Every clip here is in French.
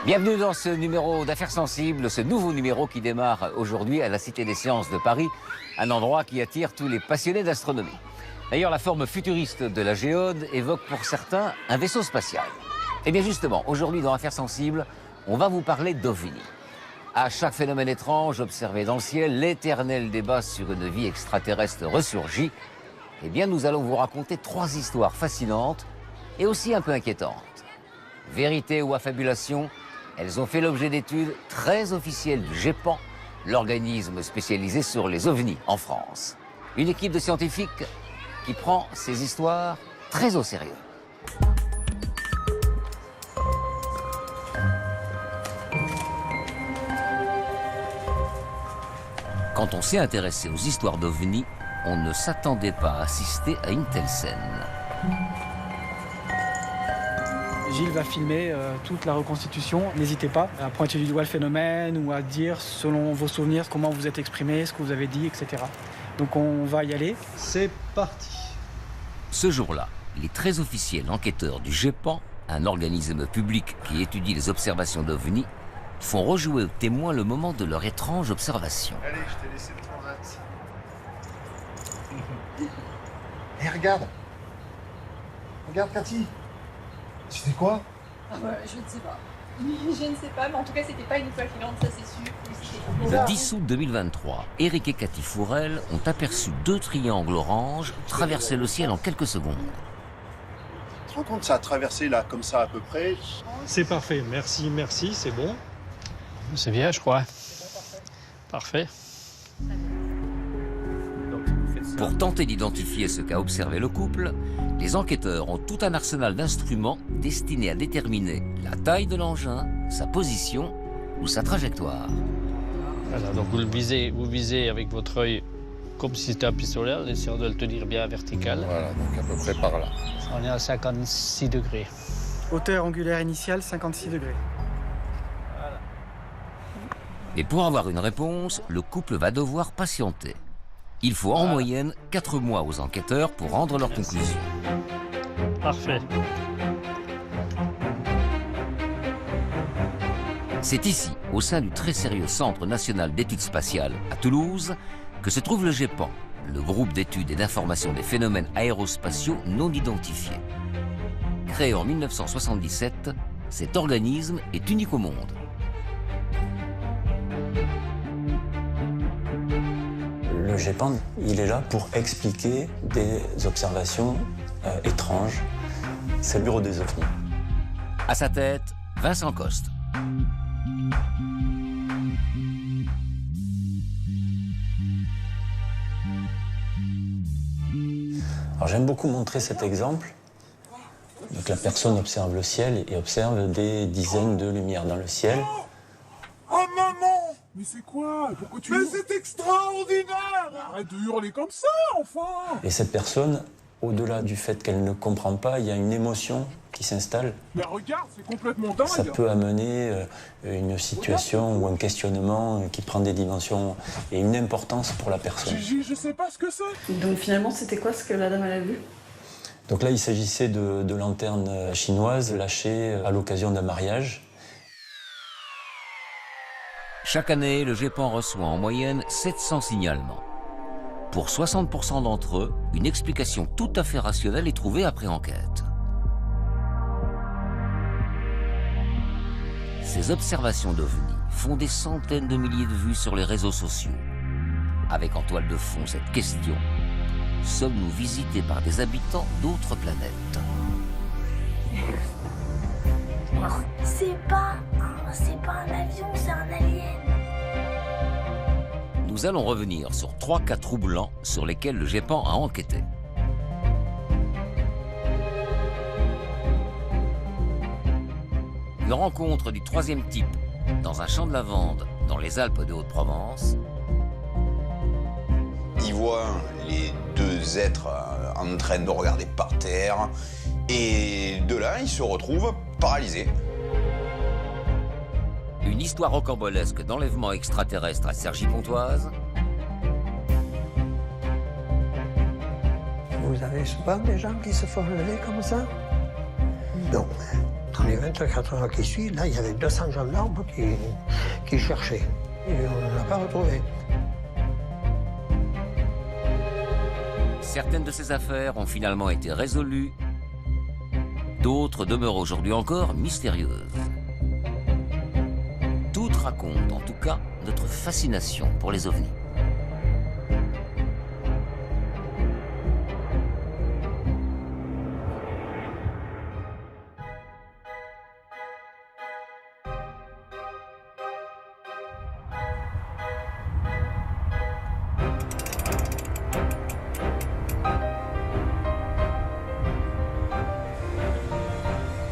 Bienvenue dans ce numéro d'Affaires sensibles, ce nouveau numéro qui démarre aujourd'hui à la Cité des Sciences de Paris, un endroit qui attire tous les passionnés d'astronomie. D'ailleurs, la forme futuriste de la géode évoque pour certains un vaisseau spatial. Et bien justement, aujourd'hui dans Affaires sensibles, on va vous parler d'OVNI. À chaque phénomène étrange observé dans le ciel, l'éternel débat sur une vie extraterrestre ressurgit. Eh bien, nous allons vous raconter 3 histoires fascinantes et aussi un peu inquiétantes. Vérité ou affabulation, elles ont fait l'objet d'études très officielles du GEPAN, l'organisme spécialisé sur les ovnis en France. Une équipe de scientifiques qui prend ces histoires très au sérieux. Quand on s'est intéressé aux histoires d'ovnis, on ne s'attendait pas à assister à une telle scène. Gilles va filmer toute la reconstitution. N'hésitez pas à pointer du doigt le phénomène ou à dire, selon vos souvenirs, comment vous êtes exprimé, ce que vous avez dit, etc. Donc on va y aller. C'est parti. Ce jour-là, les très officiels enquêteurs du GEPAN, un organisme public qui étudie les observations d'OVNI, font rejouer aux témoins le moment de leur étrange observation. Allez, je t'ai laissé le transat. Hé, regarde. Regarde, Cathy. C'était quoi? Je ne sais pas. Je ne sais pas, mais en tout cas, c'était pas une étoile filante, ça c'est sûr. Le 10 août 2023, Éric et Cathy Fourel ont aperçu 2 triangles oranges traverser le ciel en quelques secondes. Tu te rends compte, ça a traversé là, comme ça à peu près? C'est parfait, merci, c'est bon. C'est bien, je crois. Parfait. Pour tenter d'identifier ce qu'a observé le couple, les enquêteurs ont tout un arsenal d'instruments destinés à déterminer la taille de l'engin, sa position ou sa trajectoire. Voilà, donc vous visez avec votre œil comme si c'était un pistolet, en essayant de le tenir bien vertical. Voilà, donc à peu près par là. On est à 56 degrés. Hauteur angulaire initiale, 56 degrés. Et pour avoir une réponse, le couple va devoir patienter. Il faut en moyenne 4 mois aux enquêteurs pour rendre leurs conclusions. Parfait. C'est ici, au sein du très sérieux Centre national d'études spatiales à Toulouse, que se trouve le GEPAN, le groupe d'études et d'information des phénomènes aérospatiaux non identifiés. Créé en 1977, cet organisme est unique au monde. Le GEPAN, il est là pour expliquer des observations étranges. C'est le bureau des ovnis. À sa tête, Vincent Coste. Alors j'aime beaucoup montrer cet exemple. Donc la personne observe le ciel et observe des dizaines de lumières dans le ciel. Oh maman! Mais c'est quoi? Pourquoi tu... Mais c'est extraordinaire! Arrête de hurler comme ça, enfin! Et cette personne, au-delà du fait qu'elle ne comprend pas, il y a une émotion qui s'installe. Mais regarde, c'est complètement dingue! Ça peut amener une situation ou un questionnement qui prend des dimensions et une importance pour la personne. Je sais pas ce que c'est! Donc finalement, c'était quoi ce que la dame elle a vu? Donc là, il s'agissait de lanternes chinoises lâchées à l'occasion d'un mariage. Chaque année, le GEPAN reçoit en moyenne 700 signalements. Pour 60% d'entre eux, une explication tout à fait rationnelle est trouvée après enquête. Ces observations d'OVNI font des centaines de milliers de vues sur les réseaux sociaux. Avec en toile de fond cette question: sommes-nous visités par des habitants d'autres planètes? C'est pas un avion, c'est un alien. Nous allons revenir sur 3 cas troublants sur lesquels le GEPAN a enquêté. Une rencontre du 3e type dans un champ de lavande dans les Alpes de Haute-Provence. Il voit les 2 êtres en train de regarder par terre. Et de là, il se retrouve paralysé. Une histoire rocambolesque d'enlèvement extraterrestre à Cergy-Pontoise. Vous avez souvent des gens qui se font lever comme ça? Non. Dans les 24 heures qui suivent, là, il y avait 200 gendarmes qui cherchaient. Et on ne l'a pas retrouvé. Certaines de ces affaires ont finalement été résolues. D'autres demeurent aujourd'hui encore mystérieuses. Toutes racontent en tout cas notre fascination pour les ovnis.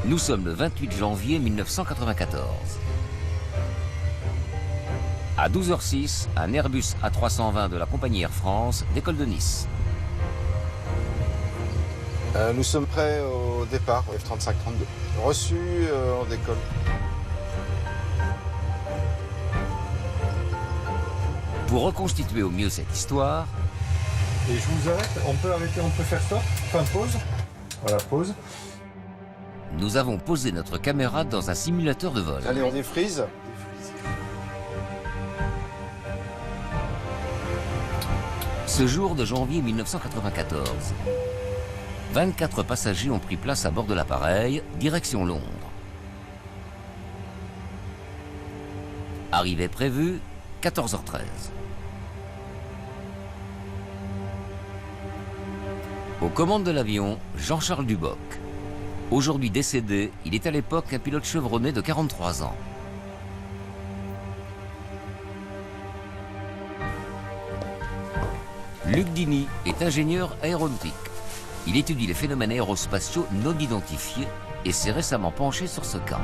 Nous sommes le 28 janvier 1994. À 12h06, un Airbus A320 de la compagnie Air France décolle de Nice. Nous sommes prêts au départ, au F-35-32. Reçu, on décolle. Pour reconstituer au mieux cette histoire... Et je vous arrête, on peut arrêter, on peut faire stop, fin de pause. Voilà, pause. Nous avons posé notre caméra dans un simulateur de vol. Allez, on défrise. Ce jour de janvier 1994, 24 passagers ont pris place à bord de l'appareil, direction Londres. Arrivée prévue, 14h13. Aux commandes de l'avion, Jean-Charles Duboc. Aujourd'hui décédé, il est à l'époque un pilote chevronné de 43 ans. Luc Dini est ingénieur aéronautique. Il étudie les phénomènes aérospatiaux non identifiés et s'est récemment penché sur ce cas.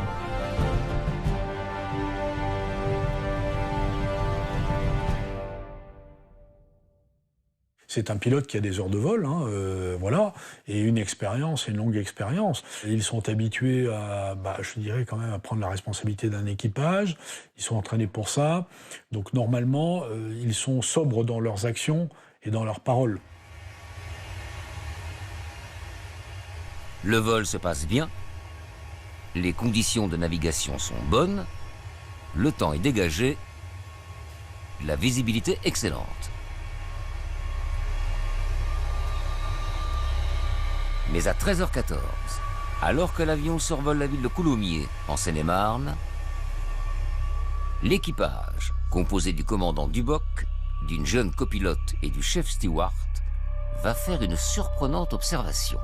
C'est un pilote qui a des heures de vol, voilà, et une longue expérience. Ils sont habitués à, je dirais quand même, à prendre la responsabilité d'un équipage. Ils sont entraînés pour ça. Donc normalement, ils sont sobres dans leurs actions et dans leurs paroles. Le vol se passe bien. Les conditions de navigation sont bonnes. Le temps est dégagé. La visibilité excellente. Mais à 13h14, alors que l'avion survole la ville de Coulommiers, en Seine-et-Marne, l'équipage, composé du commandant Duboc, d'une jeune copilote et du chef steward, va faire une surprenante observation.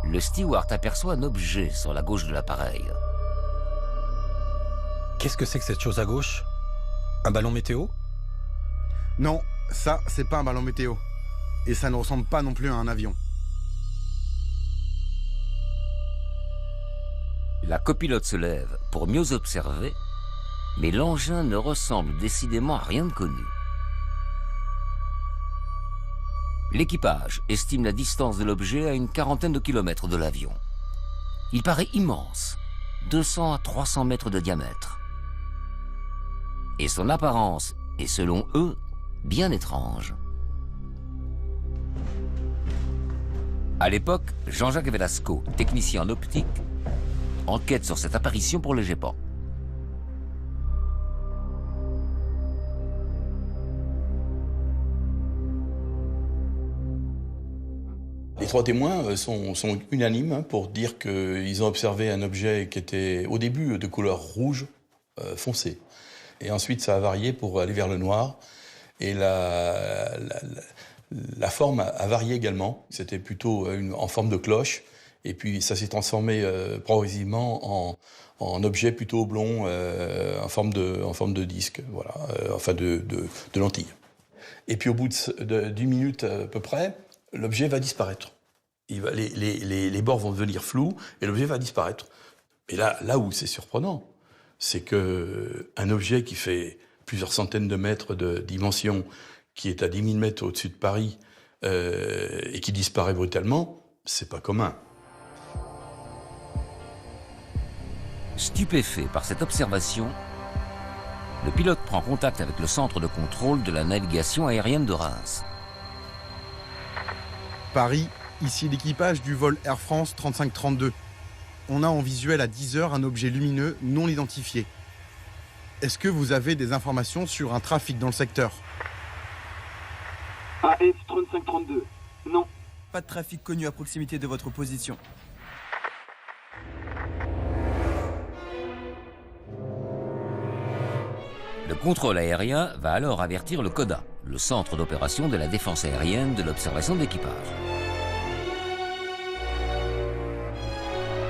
Le steward aperçoit un objet sur la gauche de l'appareil. Qu'est-ce que c'est que cette chose à gauche? Un ballon météo? Non, ça, c'est pas un ballon météo. Et ça ne ressemble pas non plus à un avion. La copilote se lève pour mieux observer, mais l'engin ne ressemble décidément à rien de connu. L'équipage estime la distance de l'objet à une quarantaine de kilomètres de l'avion. Il paraît immense, 200 à 300 mètres de diamètre. Et son apparence est, selon eux, bien étrange. À l'époque, Jean-Jacques Velasco, technicien en optique, enquête sur cette apparition pour le GEPAN. Les trois témoins sont unanimes pour dire qu'ils ont observé un objet qui était au début de couleur rouge foncé. Et ensuite, ça a varié pour aller vers le noir. Et la forme a varié également. C'était plutôt en forme de cloche. Et puis, ça s'est transformé progressivement en objet plutôt oblong, en forme de disque, voilà, enfin de lentille. Et puis, au bout d'une minute à peu près, l'objet va disparaître. Les bords vont devenir flous et l'objet va disparaître. Et là où c'est surprenant, c'est qu'un objet qui fait plusieurs centaines de mètres de dimension, qui est à 10 000 mètres au-dessus de Paris et qui disparaît brutalement, c'est pas commun. Stupéfait par cette observation, le pilote prend contact avec le centre de contrôle de la navigation aérienne de Reims. Paris, ici l'équipage du vol Air France 3532. On a en visuel à 10 heures un objet lumineux non identifié. Est-ce que vous avez des informations sur un trafic dans le secteur? AF 3532, non. Pas de trafic connu à proximité de votre position. Le contrôle aérien va alors avertir le CODA, le centre d'opération de la défense aérienne de l'observation de l'équipage.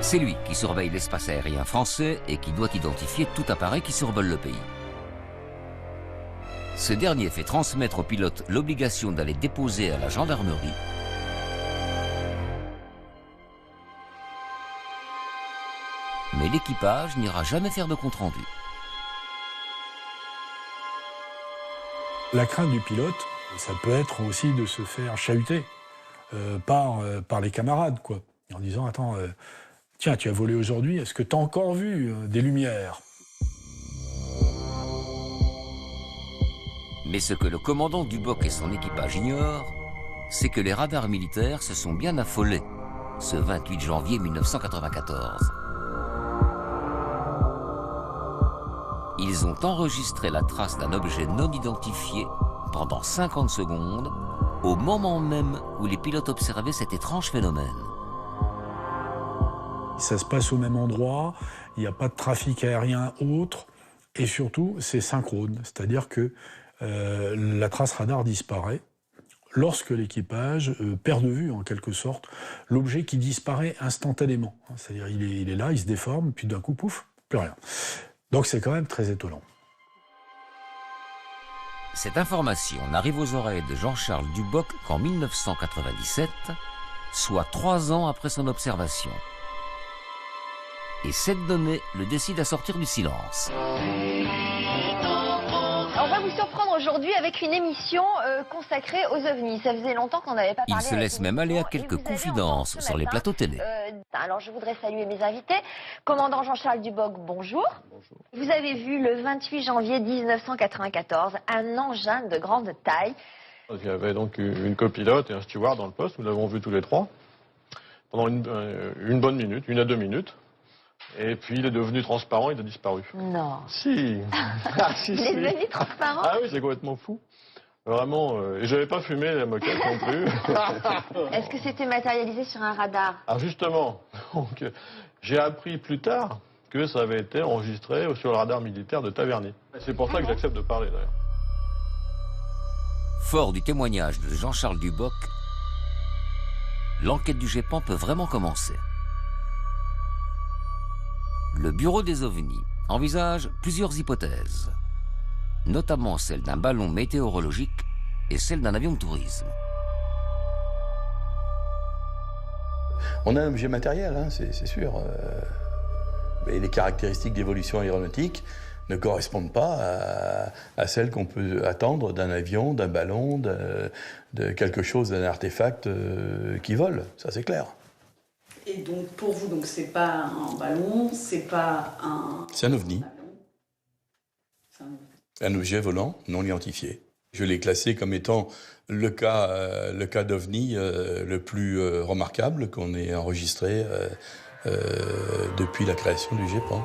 C'est lui qui surveille l'espace aérien français et qui doit identifier tout appareil qui survole le pays. Ce dernier fait transmettre au pilote l'obligation d'aller déposer à la gendarmerie mais l'équipage n'ira jamais faire de compte-rendu. La crainte du pilote, ça peut être aussi de se faire chahuter par les camarades, quoi. En disant, attends, tiens, tu as volé aujourd'hui, est-ce que tu as encore vu des lumières? Mais ce que le commandant Duboc et son équipage ignorent, c'est que les radars militaires se sont bien affolés ce 28 janvier 1994. Ils ont enregistré la trace d'un objet non identifié pendant 50 secondes, au moment même où les pilotes observaient cet étrange phénomène. Ça se passe au même endroit, il n'y a pas de trafic aérien autre, et surtout, c'est synchrone, c'est-à-dire que la trace radar disparaît lorsque l'équipage perd de vue, en quelque sorte, l'objet qui disparaît instantanément. C'est-à-dire il est là, il se déforme, puis d'un coup, pouf, plus rien. Donc c'est quand même très étonnant. Cette information n'arrive aux oreilles de Jean-Charles Duboc qu'en 1997, soit 3 ans après son observation. Et cette donnée le décide à sortir du silence. On va vous surprendre aujourd'hui avec une émission consacrée aux ovnis. Ça faisait longtemps qu'on n'avait pas parlé. Il se laisse même aller à quelques confidences sur les plateaux télé. Alors je voudrais saluer mes invités. Commandant Jean-Charles Duboc, bonjour. Bonjour. Vous avez vu le 28 janvier 1994 un engin de grande taille. Il y avait donc une copilote et un steward dans le poste. Nous l'avons vu tous les trois pendant une bonne minute, 1 à 2 minutes. Et puis il est devenu transparent, il a disparu. Non. Si. Il est devenu transparent. Ah oui, c'est complètement fou. Vraiment, et j'avais pas fumé la moquette non plus. Est-ce que c'était matérialisé sur un radar? Ah justement, donc j'ai appris plus tard que ça avait été enregistré sur le radar militaire de Taverny. C'est pour ça que j'accepte de parler d'ailleurs. Fort du témoignage de Jean-Charles Duboc, l'enquête du GEPAN peut vraiment commencer. Le bureau des ovnis envisage plusieurs hypothèses, notamment celle d'un ballon météorologique et celle d'un avion de tourisme. On a un objet matériel, hein, c'est sûr. Mais les caractéristiques d'évolution aéronautique ne correspondent pas à celles qu'on peut attendre d'un avion, d'un ballon, de quelque chose, d'un artefact qui vole, ça c'est clair. Et donc, pour vous, donc c'est pas un ballon, c'est pas un... C'est un ovni. Un objet volant non identifié. Je l'ai classé comme étant le cas d'ovni le plus remarquable qu'on ait enregistré depuis la création du GEPAN.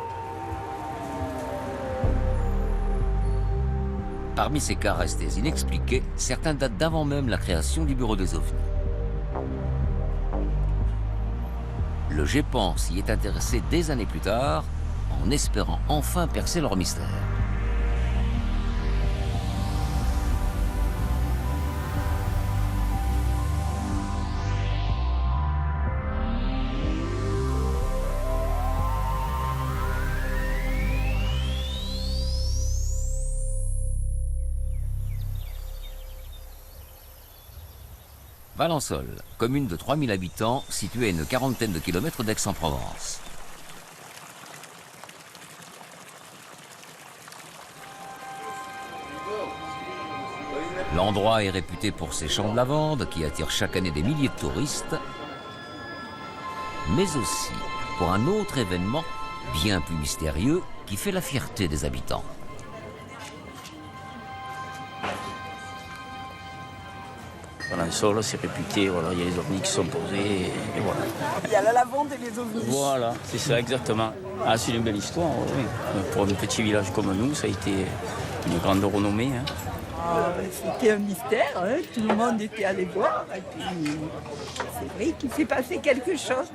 Parmi ces cas restés inexpliqués, certains datent d'avant même la création du bureau des ovnis. Le GEPAN s'y est intéressé des années plus tard, en espérant enfin percer leur mystère. Valençol, commune de 3000 habitants, située à une quarantaine de kilomètres d'Aix-en-Provence. L'endroit est réputé pour ses champs de lavande qui attirent chaque année des milliers de touristes, mais aussi pour un autre événement bien plus mystérieux qui fait la fierté des habitants. Voilà, le sol, c'est réputé, voilà, il y a les ovnis qui sont posés, et voilà. Il y a la lavande et les ovnis. Voilà, c'est ça exactement. Ah, c'est une belle histoire, oui. Pour un petit village comme nous, ça a été une grande renommée. Hein. C'était un mystère, hein. Tout le monde était allé voir, et puis c'est vrai qu'il s'est passé quelque chose.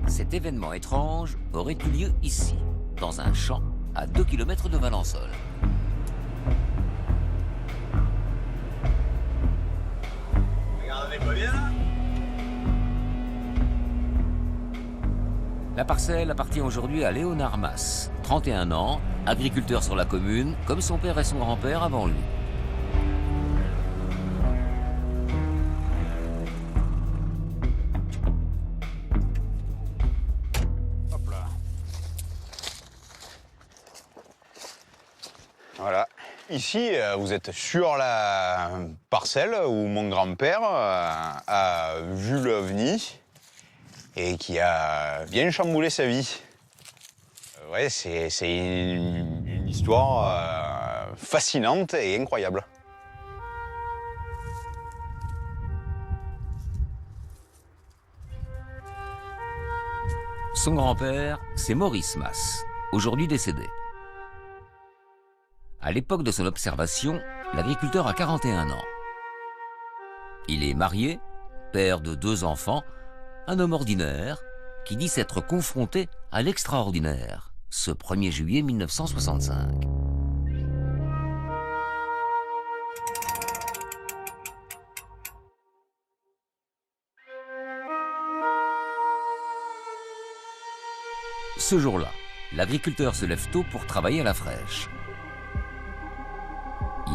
Cet événement étrange aurait eu lieu ici, dans un champ à 2 km de Valençol. Regardez pas bien là. La parcelle appartient aujourd'hui à Léonard Masse, 31 ans, agriculteur sur la commune, comme son père et son grand-père avant lui. Voilà. Ici, vous êtes sur la parcelle où mon grand-père a vu l'OVNI et qui a bien chamboulé sa vie. Ouais, c'est une histoire fascinante et incroyable. Son grand-père, c'est Maurice Masse, aujourd'hui décédé. À l'époque de son observation, l'agriculteur a 41 ans. Il est marié, père de 2 enfants, un homme ordinaire qui dit s'être confronté à l'extraordinaire ce 1er juillet 1965. Ce jour-là, l'agriculteur se lève tôt pour travailler à la fraîche.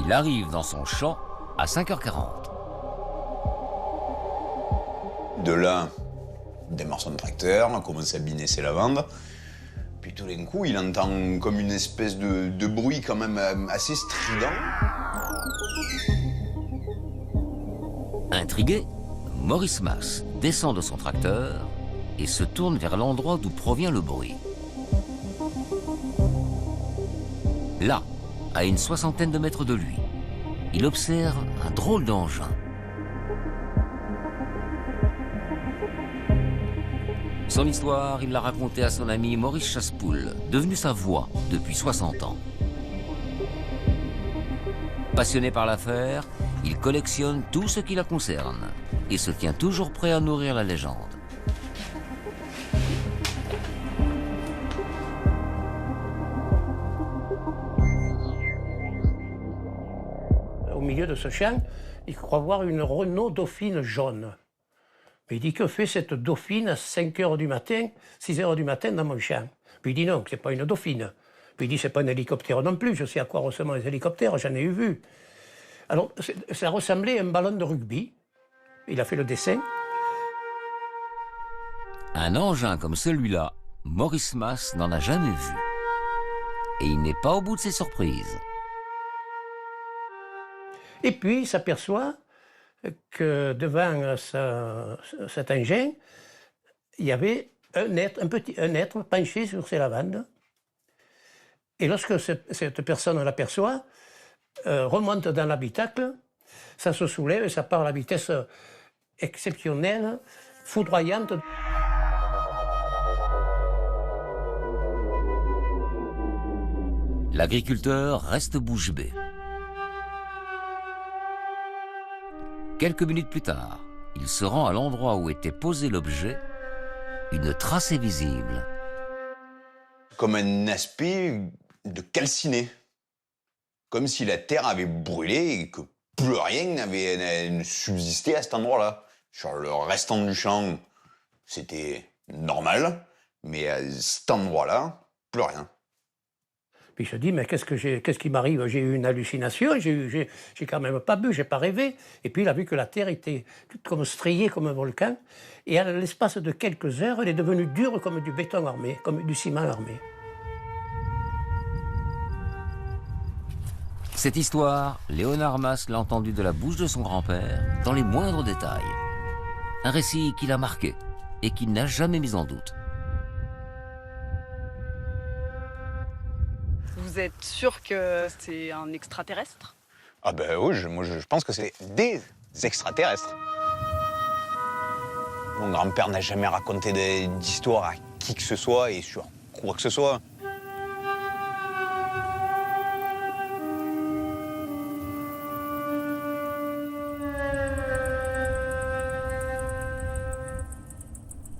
Il arrive dans son champ à 5h40. De là, il démarre son tracteur, on commence à biner ses lavandes. Puis tout d'un coup, il entend comme une espèce de bruit quand même assez strident. Intrigué, Maurice Masse descend de son tracteur et se tourne vers l'endroit d'où provient le bruit. Là, à une 60aine de mètres de lui, il observe un drôle d'engin. Son histoire, il l'a racontée à son ami Maurice Chassepoul, devenu sa voix depuis 60 ans. Passionné par l'affaire, il collectionne tout ce qui la concerne et se tient toujours prêt à nourrir la légende. Au milieu de ce champ, il croit voir une Renault Dauphine jaune. Mais il dit, que fait cette Dauphine à 5h du matin, 6h du matin dans mon champ? Puis il dit non, c'est pas une Dauphine. Puis il dit, c'est pas un hélicoptère non plus, je sais à quoi ressemblent les hélicoptères, j'en ai eu vu. Alors, ça ressemblait à un ballon de rugby. Il a fait le dessin. Un engin comme celui-là, Maurice Masse n'en a jamais vu. Et il n'est pas au bout de ses surprises. Et puis, il s'aperçoit que devant cet engin, il y avait un être penché sur ses lavandes. Et lorsque cette personne l'aperçoit, remonte dans l'habitacle, ça se soulève et ça part à la vitesse exceptionnelle, foudroyante. L'agriculteur reste bouche bée. Quelques minutes plus tard, il se rend à l'endroit où était posé l'objet. Une trace est visible. Comme un aspect de calciné. Comme si la terre avait brûlé et que plus rien n'avait subsisté à cet endroit-là. Sur le restant du champ, c'était normal, mais à cet endroit-là, plus rien. Puis il se dit, mais qu'est-ce qui m'arrive? J'ai eu une hallucination, j'ai quand même pas bu, j'ai pas rêvé. Et puis il a vu que la terre était toute comme striée comme un volcan. Et à l'espace de quelques heures, elle est devenue dure comme du béton armé, comme du ciment armé. Cette histoire, Léonard Mas l'a entendue de la bouche de son grand-père, dans les moindres détails. Un récit qui l'a marqué et qu'il n'a jamais mis en doute. Vous êtes sûr que c'est un extraterrestre? Ah ben oui, moi je pense que c'est des extraterrestres. Mon grand-père n'a jamais raconté d'histoire à qui que ce soit et sur quoi que ce soit.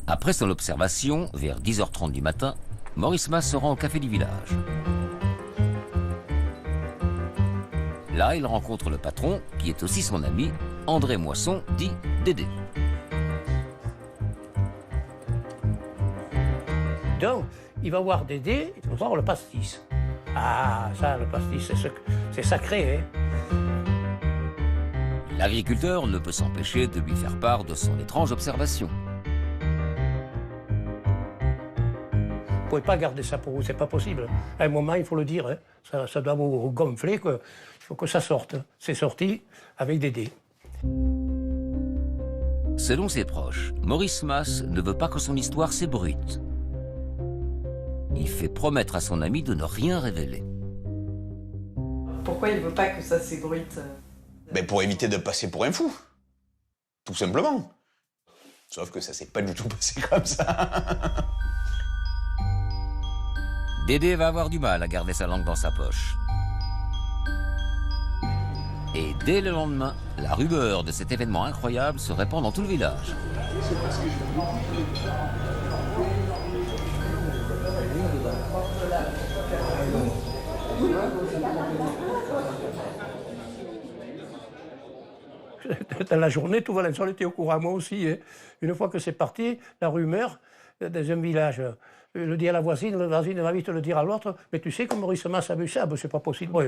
Après son observation, vers 10h30 du matin, Maurice Mas se rend au café du village. Là, il rencontre le patron, qui est aussi son ami, André Moisson, dit Dédé. Donc, il va voir Dédé, il va voir le pastis. Ah, ça, le pastis, c'est sacré, hein. L'agriculteur ne peut s'empêcher de lui faire part de son étrange observation. Vous ne pouvez pas garder ça pour vous, c'est pas possible. À un moment, il faut le dire, hein. Ça doit vous gonfler, il faut que ça sorte. C'est sorti avec Dédé. Selon ses proches, Maurice Mas ne veut pas que son histoire s'ébruite. Il fait promettre à son ami de ne rien révéler. Pourquoi il ne veut pas que ça s'ébruite? Ben pour éviter de passer pour un fou. Tout simplement. Sauf que ça s'est pas du tout passé comme ça. Dédé va avoir du mal à garder sa langue dans sa poche. Et dès le lendemain, la rumeur de cet événement incroyable se répand dans tout le village. Dans la journée, tout Valençol était au courant, moi aussi. Hein. Une fois que c'est parti, la rumeur dans un village, je le dis à la voisine va vite le dire à l'autre, mais tu sais que Maurice Mas a vu ça, ben, c'est pas possible. Oui,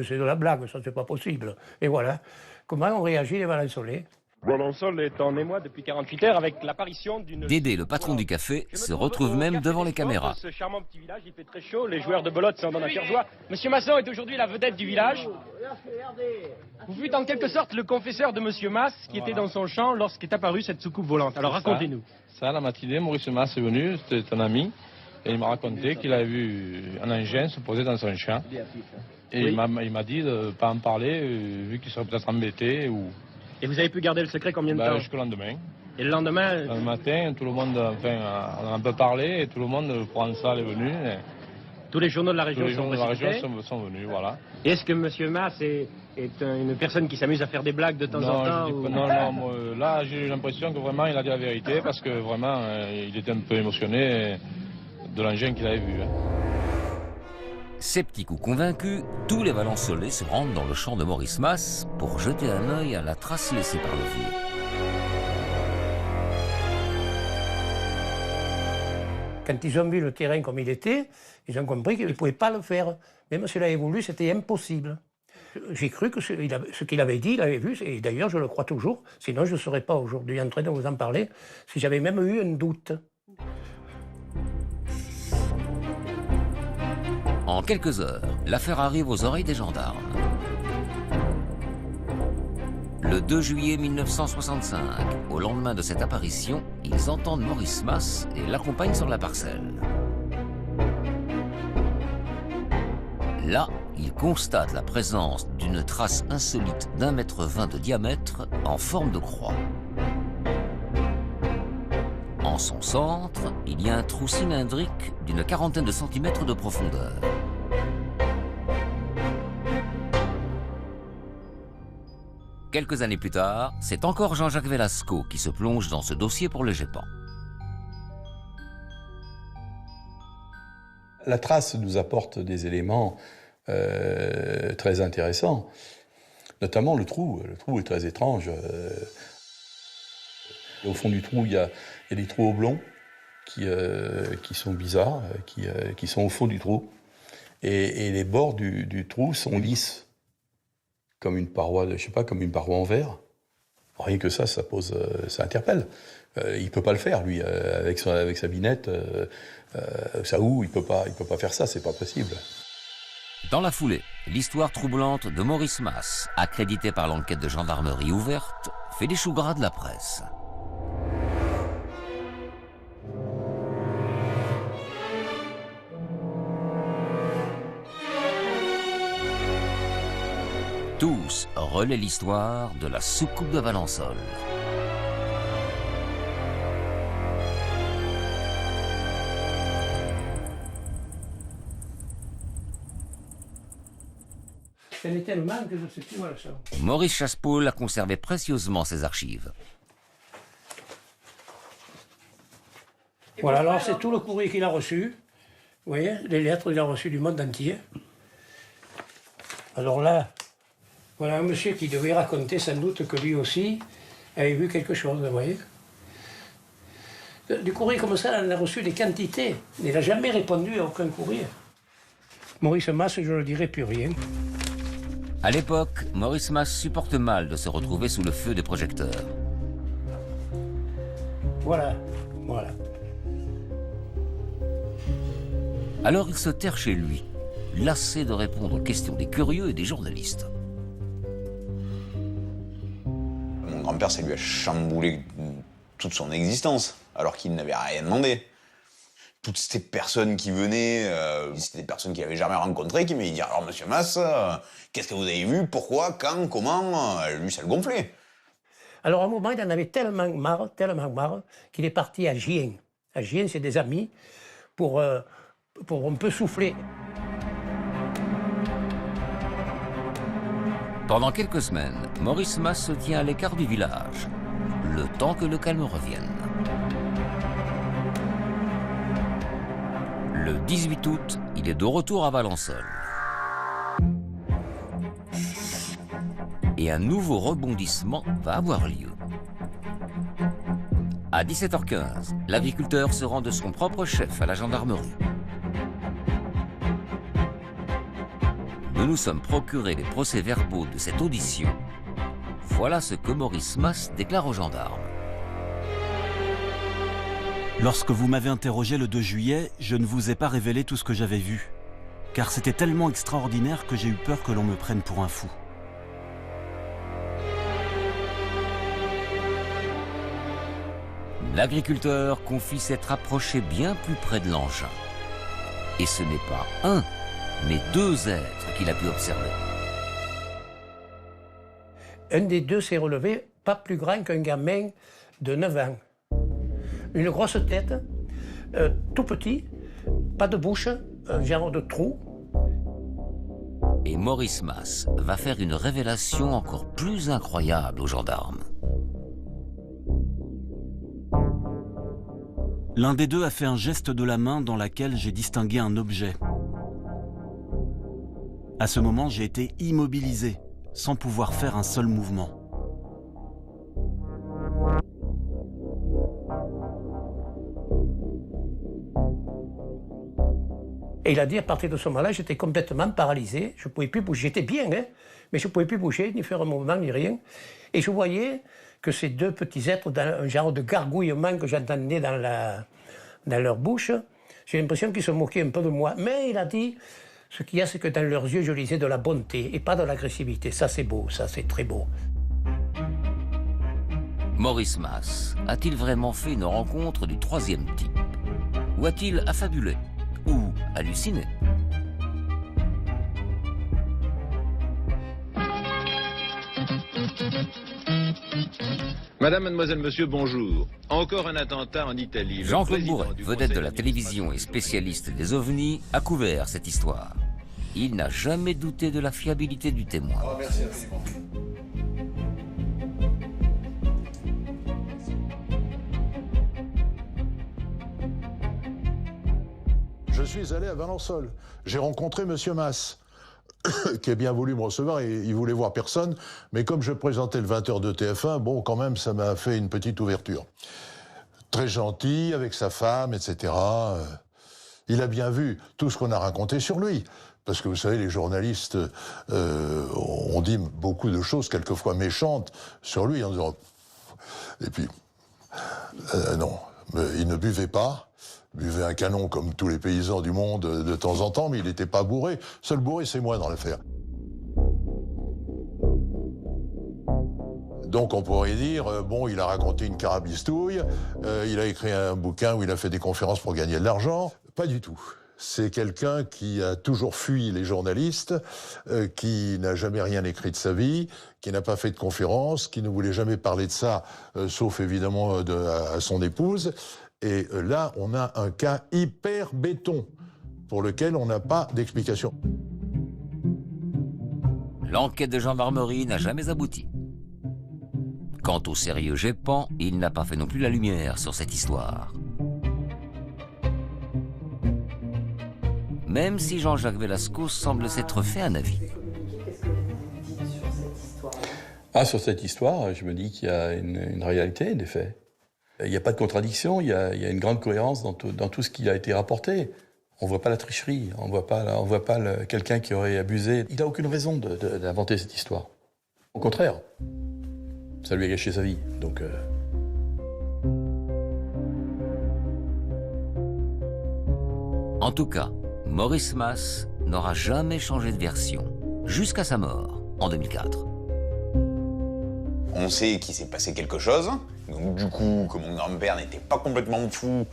c'est de la blague, ça c'est pas possible. Et voilà, comment ont réagi les Valençolais. Valençol est en émoi depuis 48 heures avec l'apparition d'une... Dédé, le patron du café, se retrouve même devant les caméras. Ce charmant petit village, il fait très chaud, les joueurs de belote sont dans un cœur joie. Monsieur Masson est aujourd'hui la vedette du village. Vous fûtes en quelque sorte le confesseur de Monsieur Mas, qui était dans son champ lorsqu'est apparue cette soucoupe volante. Alors racontez-nous. Ça, la matinée, Maurice Mas est venu, c'était un ami, et il m'a raconté qu'il avait vu un engin se poser dans son champ. Et oui. Il m'a dit de ne pas en parler, vu qu'il serait peut-être embêté ou... Et vous avez pu garder le secret combien de temps? Jusqu'au lendemain. Et le lendemain? Le matin, tout le monde, enfin, on en a un peu parlé, et tout le monde, Provençal est venu. Et... Tous les journaux de la région sont venus, voilà. Et est-ce que M. Mas est une personne qui s'amuse à faire des blagues de temps en temps ou... Non, moi, là, j'ai l'impression que vraiment, il a dit la vérité, parce que vraiment, il était un peu émotionné de l'engin qu'il avait vu. Hein. Sceptiques ou convaincus, tous les Valençolais se rendent dans le champ de Maurice Mas pour jeter un œil à la trace laissée par le vieux. Quand ils ont vu le terrain comme il était, ils ont compris qu'ils ne pouvaient pas le faire. Même s'il avait voulu, c'était impossible. J'ai cru que ce qu'il avait dit, il avait vu, et d'ailleurs je le crois toujours, sinon je ne serais pas aujourd'hui en train de vous en parler, si j'avais même eu un doute. En quelques heures, l'affaire arrive aux oreilles des gendarmes. Le 2 juillet 1965, au lendemain de cette apparition, ils entendent Maurice Mas et l'accompagnent sur la parcelle. Là, ils constatent la présence d'une trace insolite d'1,20 m de diamètre en forme de croix. En son centre, il y a un trou cylindrique d'une quarantaine de centimètres de profondeur. Quelques années plus tard, c'est encore Jean-Jacques Velasco qui se plonge dans ce dossier pour le GEPAN. La trace nous apporte des éléments très intéressants, notamment le trou. Le trou est très étrange. Au fond du trou, il y a des trous oblongs qui sont bizarres, qui sont au fond du trou. Et les bords du trou sont lisses, comme une paroi, je sais pas, comme une paroi en verre. Rien que ça pose, ça interpelle. Il peut pas le faire, lui, avec sa binette, sa houe, il peut pas faire ça, c'est pas possible. Dans la foulée, l'histoire troublante de Maurice Mas, accrédité par l'enquête de gendarmerie ouverte, fait des choux gras de la presse. Tous relaient l'histoire de la soucoupe de Valençol. C'est tellement que je ne sais plus où elle sort. Maurice Chassepoul a conservé précieusement ses archives. Voilà, alors c'est tout le courrier qu'il a reçu. Vous voyez, les lettres qu'il a reçues du monde entier. Alors là, voilà un monsieur qui devait raconter sans doute que lui aussi avait vu quelque chose, vous voyez. Du courrier comme ça, il en a reçu des quantités. Il n'a jamais répondu à aucun courrier. Maurice Mas, je ne dirai plus rien. À l'époque, Maurice Mas supporte mal de se retrouver sous le feu des projecteurs. Voilà, voilà. Alors il se terre chez lui, lassé de répondre aux questions des curieux et des journalistes. Mon grand-père, ça lui a chamboulé toute son existence, alors qu'il n'avait rien demandé. Toutes ces personnes qui venaient, c'était des personnes qu'il n'avait jamais rencontrées, qui m'avaient dit « Alors, monsieur Mas, qu'est-ce que vous avez vu? Pourquoi? Quand? Comment ?» Lui, ça le gonflait. Alors, à un moment, il en avait tellement marre, qu'il est parti à Gien. À Gien, c'est des amis, pour un peu souffler. Pendant quelques semaines, Maurice Mas se tient à l'écart du village, le temps que le calme revienne. Le 18 août, il est de retour à Valençol. Et un nouveau rebondissement va avoir lieu. À 17h15, l'agriculteur se rend de son propre chef à la gendarmerie. Nous nous sommes procurés les procès-verbaux de cette audition. Voilà ce que Maurice Mas déclare aux gendarmes. Lorsque vous m'avez interrogé le 2 juillet, je ne vous ai pas révélé tout ce que j'avais vu, car c'était tellement extraordinaire que j'ai eu peur que l'on me prenne pour un fou. L'agriculteur confie s'être approché bien plus près de l'engin. Et ce n'est pas un, mais deux êtres qu'il a pu observer. Un des deux s'est relevé, pas plus grand qu'un gamin de 9 ans. Une grosse tête, tout petit, pas de bouche, un genre de trou. Et Maurice Mas va faire une révélation encore plus incroyable aux gendarmes. L'un des deux a fait un geste de la main dans laquelle j'ai distingué un objet. À ce moment, j'ai été immobilisé, sans pouvoir faire un seul mouvement. Et il a dit, à partir de ce moment-là, j'étais complètement paralysé. Je ne pouvais plus bouger. J'étais bien, hein, mais je ne pouvais plus bouger, ni faire un mouvement, ni rien. Et je voyais que ces deux petits êtres, dans un genre de gargouillement que j'entendais dans leur bouche, j'ai l'impression qu'ils se moquaient un peu de moi. Mais il a dit, ce qu'il y a, c'est que dans leurs yeux, je lisais de la bonté et pas de l'agressivité. Ça, c'est beau, ça, c'est très beau. Maurice Mas a-t-il vraiment fait une rencontre du troisième type? Ou a-t-il affabulé? Ou halluciné? Madame, mademoiselle, monsieur, bonjour. Encore un attentat en Italie. Jean-Claude Bourret, vedette de la télévision et spécialiste des ovnis, a couvert cette histoire. Il n'a jamais douté de la fiabilité du témoin. Oh, merci infiniment. Je suis allé à Valençol. J'ai rencontré Monsieur Mas, qui a bien voulu me recevoir et il voulait voir personne. Mais comme je présentais le 20h de TF1, bon, quand même, ça m'a fait une petite ouverture. Très gentil, avec sa femme, etc. Il a bien vu tout ce qu'on a raconté sur lui. Parce que vous savez, les journalistes ont dit beaucoup de choses, quelquefois méchantes, sur lui, en disant... Et puis, non, mais il ne buvait pas. Buvait un canon comme tous les paysans du monde de temps en temps, mais il n'était pas bourré. Seul bourré, c'est moi dans l'affaire. Donc on pourrait dire, bon, il a raconté une carabistouille, il a écrit un bouquin où il a fait des conférences pour gagner de l'argent. Pas du tout. C'est quelqu'un qui a toujours fui les journalistes, qui n'a jamais rien écrit de sa vie, qui n'a pas fait de conférences, qui ne voulait jamais parler de ça, sauf évidemment à son épouse. Et là, on a un cas hyper béton, pour lequel on n'a pas d'explication. L'enquête de gendarmerie n'a jamais abouti. Quant au sérieux Gepan, il n'a pas fait non plus la lumière sur cette histoire. Même si Jean-Jacques Velasco semble s'être fait un avis. Ah, sur cette histoire, je me dis qu'il y a une réalité, des faits. Il n'y a pas de contradiction, il y a une grande cohérence dans tout ce qui a été rapporté. On ne voit pas la tricherie, on ne voit pas quelqu'un qui aurait abusé. Il n'a aucune raison d'inventer cette histoire. Au contraire, ça lui a gâché sa vie. Donc, En tout cas, Maurice Mas n'aura jamais changé de version, jusqu'à sa mort, en 2004. On sait qu'il s'est passé quelque chose, donc du coup, que mon grand-père n'était pas complètement fou,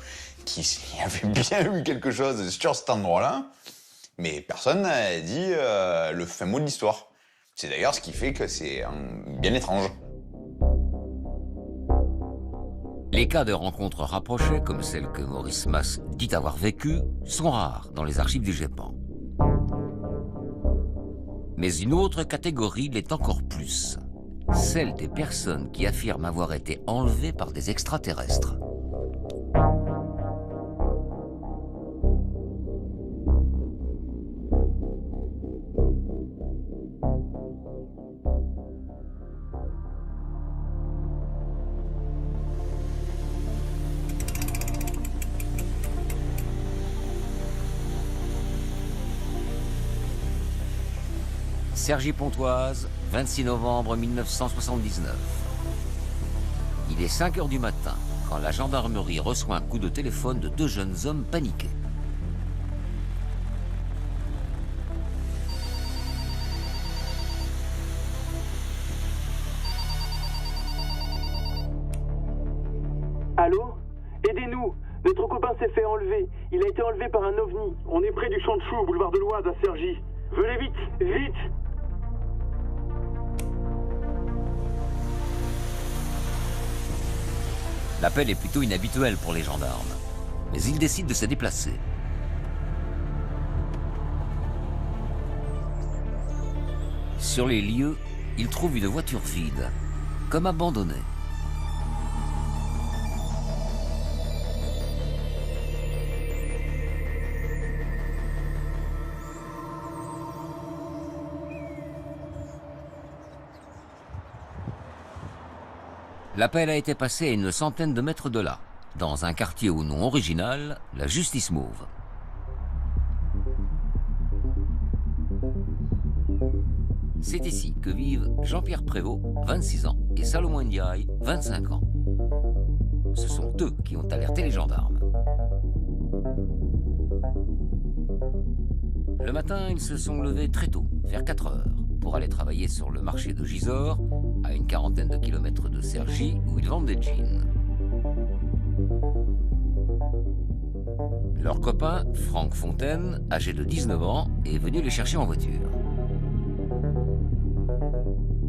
qu'il y avait bien eu quelque chose sur cet endroit-là, mais personne n'a dit le fin mot de l'histoire. C'est d'ailleurs ce qui fait que c'est bien étrange. Les cas de rencontres rapprochées, comme celle que Maurice Mas dit avoir vécue, sont rares dans les archives du Gepan. Mais une autre catégorie l'est encore plus. Celle des personnes qui affirment avoir été enlevées par des extraterrestres. Cergy-Pontoise, 26 novembre 1979. Il est 5 h du matin quand la gendarmerie reçoit un coup de téléphone de deux jeunes hommes paniqués. Allô? Aidez-nous! Notre copain s'est fait enlever. Il a été enlevé par un ovni. On est près du champ de choux, boulevard de l'Oise, à Cergy. Venez vite, vite! L'appel est plutôt inhabituel pour les gendarmes, mais ils décident de se déplacer. Sur les lieux, ils trouvent une voiture vide, comme abandonnée. L'appel a été passé à une centaine de mètres de là, dans un quartier au nom original, la Justice Mauve. C'est ici que vivent Jean-Pierre Prévost, 26 ans, et Salomon Ndiaye, 25 ans. Ce sont eux qui ont alerté les gendarmes. Le matin, ils se sont levés très tôt, vers 4 heures, pour aller travailler sur le marché de Gisors, à une quarantaine de kilomètres de Cergy, où ils vendent des jeans. Leur copain, Franck Fontaine, âgé de 19 ans, est venu les chercher en voiture.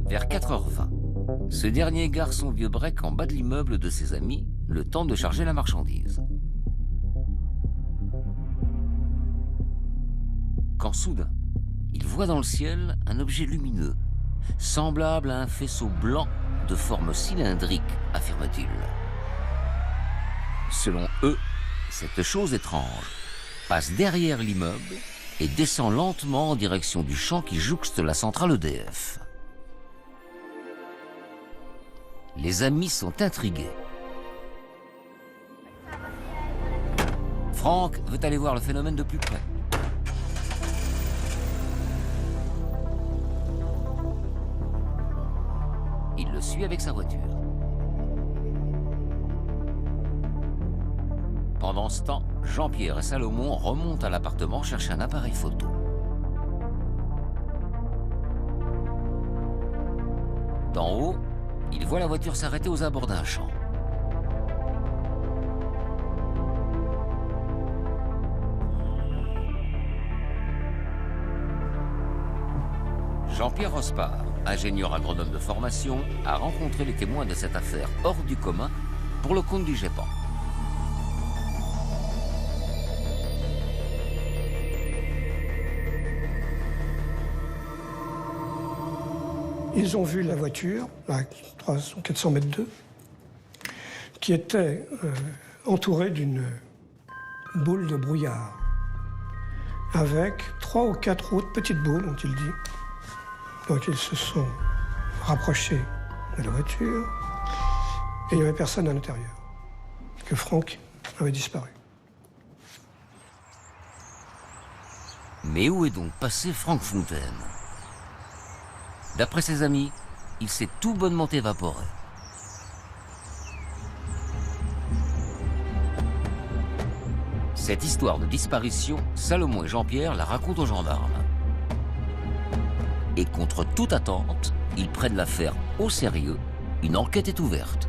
Vers 4h20, ce dernier gare son vieux break en bas de l'immeuble de ses amis, le temps de charger la marchandise. Quand soudain, il voit dans le ciel un objet lumineux, semblable à un faisceau blanc de forme cylindrique, affirme-t-il. Selon eux, cette chose étrange passe derrière l'immeuble et descend lentement en direction du champ qui jouxte la centrale EDF. Les amis sont intrigués. Franck veut aller voir le phénomène de plus près. Il le suit avec sa voiture. Pendant ce temps, Jean-Pierre et Salomon remontent à l'appartement chercher un appareil photo. D'en haut, ils voient la voiture s'arrêter aux abords d'un champ. Jean-Pierre Rospard, ingénieur agronome de formation, a rencontré les témoins de cette affaire hors du commun pour le compte du GEPAN. Ils ont vu la voiture, à 300 ou 400 mètres d'eux, qui était entourée d'une boule de brouillard, avec 3 ou 4 autres petites boules, ont-ils dit. Donc ils se sont rapprochés de la voiture, et il n'y avait personne à l'intérieur, que Franck avait disparu. Mais où est donc passé Franck Fontaine? D'après ses amis, il s'est tout bonnement évaporé. Cette histoire de disparition, Salomon et Jean-Pierre la racontent aux gendarmes. Et contre toute attente, ils prennent l'affaire au sérieux. Une enquête est ouverte.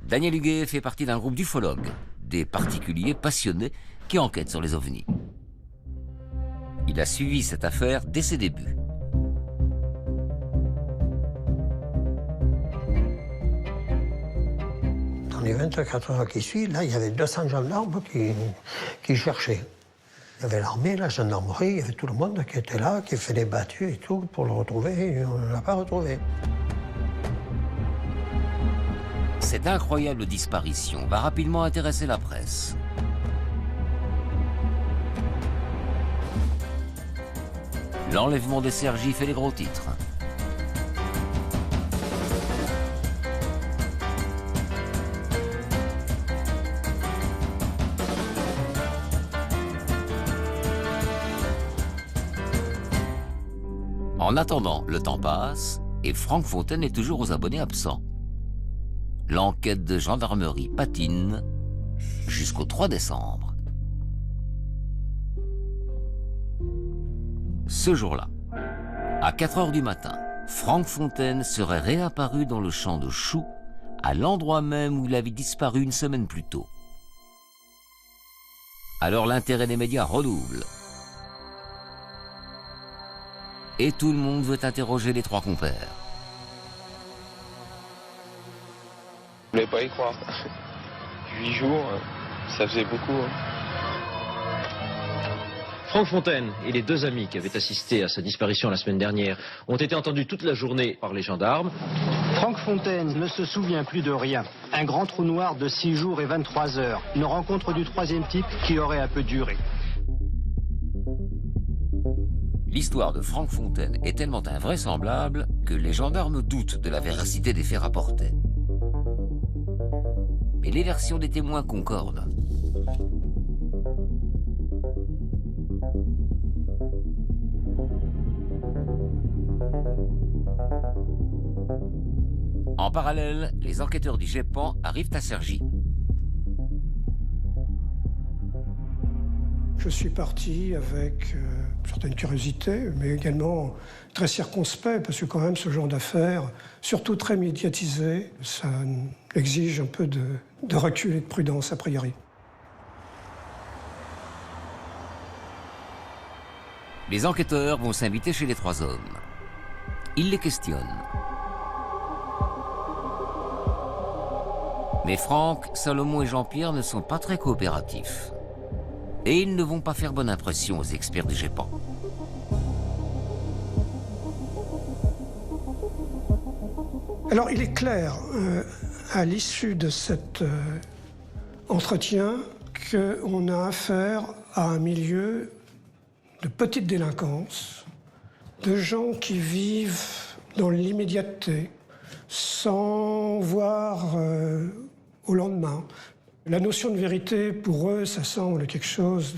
Daniel Huguet fait partie d'un groupe d'ufologues, des particuliers passionnés qui enquêtent sur les ovnis. Il a suivi cette affaire dès ses débuts. Dans les 24 heures qui suivent, là, il y avait 200 gendarmes qui cherchaient. Il y avait l'armée, la gendarmerie, il y avait tout le monde qui était là, qui fait des battues et tout pour le retrouver, et on ne l'a pas retrouvé. Cette incroyable disparition va rapidement intéresser la presse. L'enlèvement de Sergi fait les gros titres. En attendant, le temps passe et Franck Fontaine est toujours aux abonnés absents. L'enquête de gendarmerie patine jusqu'au 3 décembre. Ce jour-là, à 4 heures du matin, Franck Fontaine serait réapparu dans le champ de choux, à l'endroit même où il avait disparu une semaine plus tôt. Alors l'intérêt des médias redouble. Et tout le monde veut interroger les trois compères. Je voulais pas y croire. 8 jours, ça faisait beaucoup. Franck Fontaine et les deux amis qui avaient assisté à sa disparition la semaine dernière ont été entendus toute la journée par les gendarmes. Franck Fontaine ne se souvient plus de rien. Un grand trou noir de 6 jours et 23 heures. Une rencontre du troisième type qui aurait un peu duré. L'histoire de Franck Fontaine est tellement invraisemblable que les gendarmes doutent de la véracité des faits rapportés. Mais les versions des témoins concordent. En parallèle, les enquêteurs du GEPAN arrivent à Cergy. Je suis parti avec certaines curiosités, mais également très circonspect, parce que quand même ce genre d'affaires, surtout très médiatisé, ça exige un peu de recul et de prudence a priori. Les enquêteurs vont s'inviter chez les trois hommes. Ils les questionnent. Mais Franck, Salomon et Jean-Pierre ne sont pas très coopératifs. Et ils ne vont pas faire bonne impression aux experts du GEPAN. Alors il est clair, à l'issue de cet entretien, qu'on a affaire à un milieu de petite délinquance, de gens qui vivent dans l'immédiateté, sans voir au lendemain. La notion de vérité, pour eux, ça semble quelque chose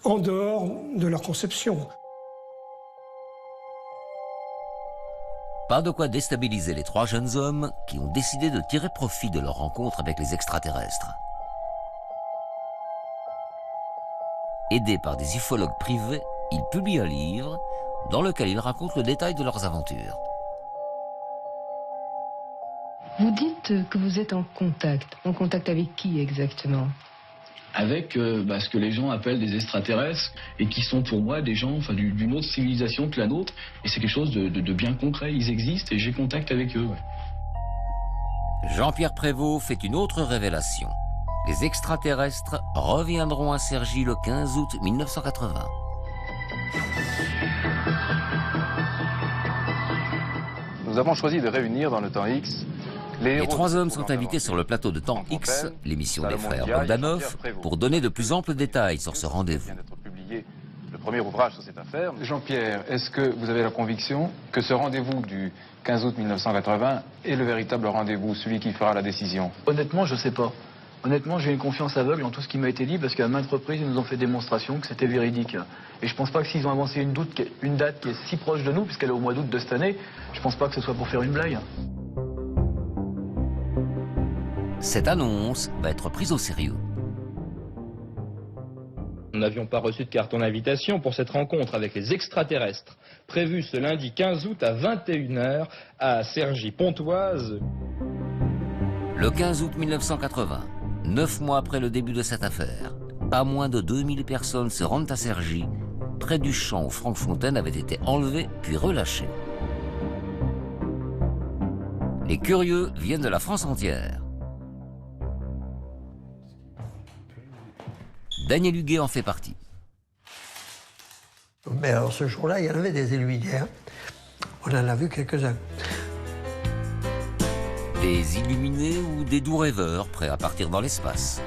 en dehors de leur conception. Pas de quoi déstabiliser les 3 jeunes hommes qui ont décidé de tirer profit de leur rencontre avec les extraterrestres. Aidés par des ufologues privés, ils publient un livre dans lequel ils racontent le détail de leurs aventures. Vous dites que vous êtes en contact. En contact avec qui exactement? Avec ce que les gens appellent des extraterrestres et qui sont pour moi des gens d'une autre civilisation que la nôtre. Et c'est quelque chose de bien concret. Ils existent et j'ai contact avec eux. Ouais. Jean-Pierre Prévost fait une autre révélation. Les extraterrestres reviendront à Cergy le 15 août 1980. Nous avons choisi de réunir dans le temps X les 3 hommes sont invités sur le plateau de Temps X, l'émission des frères Bogdanov, pour donner de plus amples détails sur ce rendez-vous. Le premier ouvrage sur cette affaire. Jean-Pierre, est-ce que vous avez la conviction que ce rendez-vous du 15 août 1980 est le véritable rendez-vous, celui qui fera la décision? Honnêtement, je ne sais pas. Honnêtement, j'ai une confiance aveugle en tout ce qui m'a été dit parce qu'à maintes reprises, ils nous ont fait démonstration que c'était véridique. Et je ne pense pas que s'ils ont avancé une date qui est si proche de nous, puisqu'elle est au mois d'août de cette année, je ne pense pas que ce soit pour faire une blague. Cette annonce va être prise au sérieux. Nous n'avions pas reçu de carton d'invitation pour cette rencontre avec les extraterrestres, prévue ce lundi 15 août à 21h à Cergy-Pontoise. Le 15 août 1980, 9 mois après le début de cette affaire, pas moins de 2000 personnes se rendent à Cergy, près du champ où Franck Fontaine avait été enlevé puis relâché. Les curieux viennent de la France entière. Daniel Huguet en fait partie. Mais alors ce jour-là, il y en avait des illuminaires. On en a vu quelques-uns. Des illuminés ou des doux rêveurs prêts à partir dans l'espace.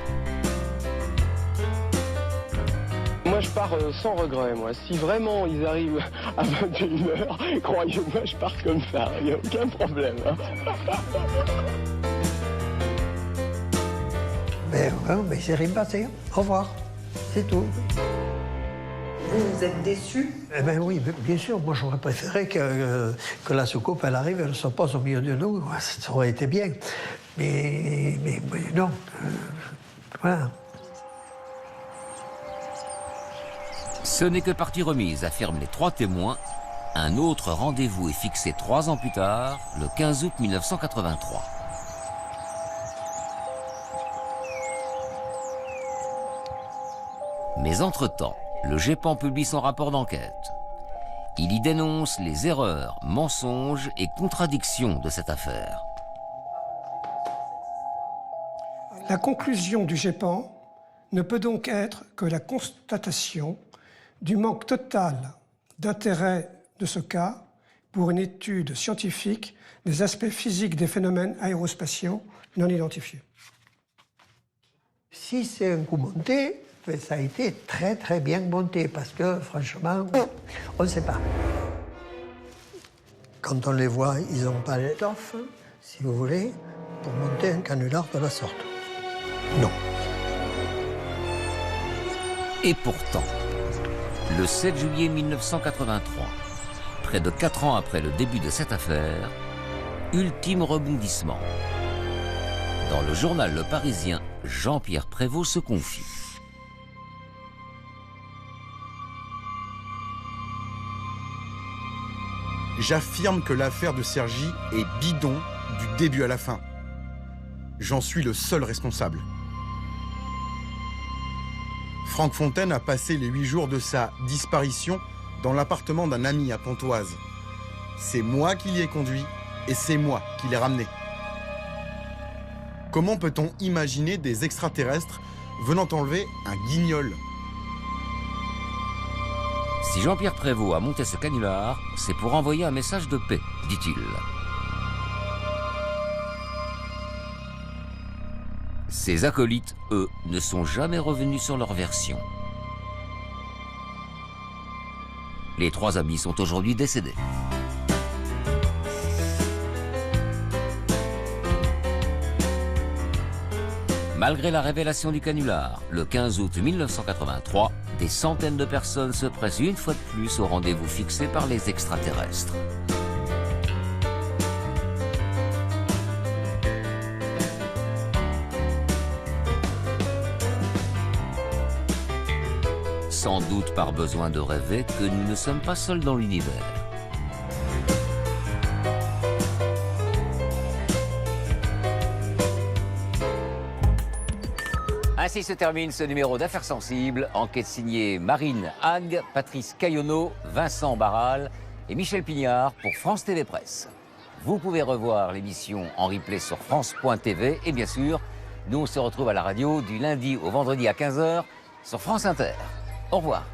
Moi, je pars sans regret, moi. Si vraiment ils arrivent à 21h, croyez-moi, je pars comme ça. Il n'y a aucun problème. Mais c'est rien passé. Au revoir. C'est tout. Vous êtes déçu? Eh bien oui, bien sûr. Moi, j'aurais préféré que la soucoupe, elle arrive, elle se pose au milieu de nous. Ça aurait été bien. Mais non. Voilà. Ce n'est que partie remise, affirment les 3 témoins. Un autre rendez-vous est fixé 3 ans plus tard, le 15 août 1983. Mais entre-temps, le GEPAN publie son rapport d'enquête. Il y dénonce les erreurs, mensonges et contradictions de cette affaire. La conclusion du GEPAN ne peut donc être que la constatation du manque total d'intérêt de ce cas pour une étude scientifique des aspects physiques des phénomènes aérospatiaux non identifiés. Si c'est un coup monté, ça a été très très bien monté parce que franchement, on ne sait pas. Quand on les voit, ils n'ont pas l'étoffe, si vous voulez, pour monter un canular de la sorte. Non. Et pourtant, le 7 juillet 1983, près de 4 ans après le début de cette affaire, ultime rebondissement. Dans le journal Le Parisien, Jean-Pierre Prévost se confie. J'affirme que l'affaire de Cergy est bidon du début à la fin. J'en suis le seul responsable. Franck Fontaine a passé les 8 jours de sa disparition dans l'appartement d'un ami à Pontoise. C'est moi qui l'y ai conduit et c'est moi qui l'ai ramené. Comment peut-on imaginer des extraterrestres venant enlever un guignol ? Si Jean-Pierre Prévost a monté ce canular, c'est pour envoyer un message de paix, dit-il. Ses acolytes, eux, ne sont jamais revenus sur leur version. Les 3 amis sont aujourd'hui décédés. Malgré la révélation du canular, le 15 août 1983, des centaines de personnes se pressent une fois de plus au rendez-vous fixé par les extraterrestres. Sans doute par besoin de rêver que nous ne sommes pas seuls dans l'univers. Ainsi se termine ce numéro d'Affaires sensibles. Enquête signée Marine Hague, Patrice Caillonneau, Vincent Barral et Michel Pignard pour France TV Presse. Vous pouvez revoir l'émission en replay sur France.tv et bien sûr, nous on se retrouve à la radio du lundi au vendredi à 15h sur France Inter. Au revoir.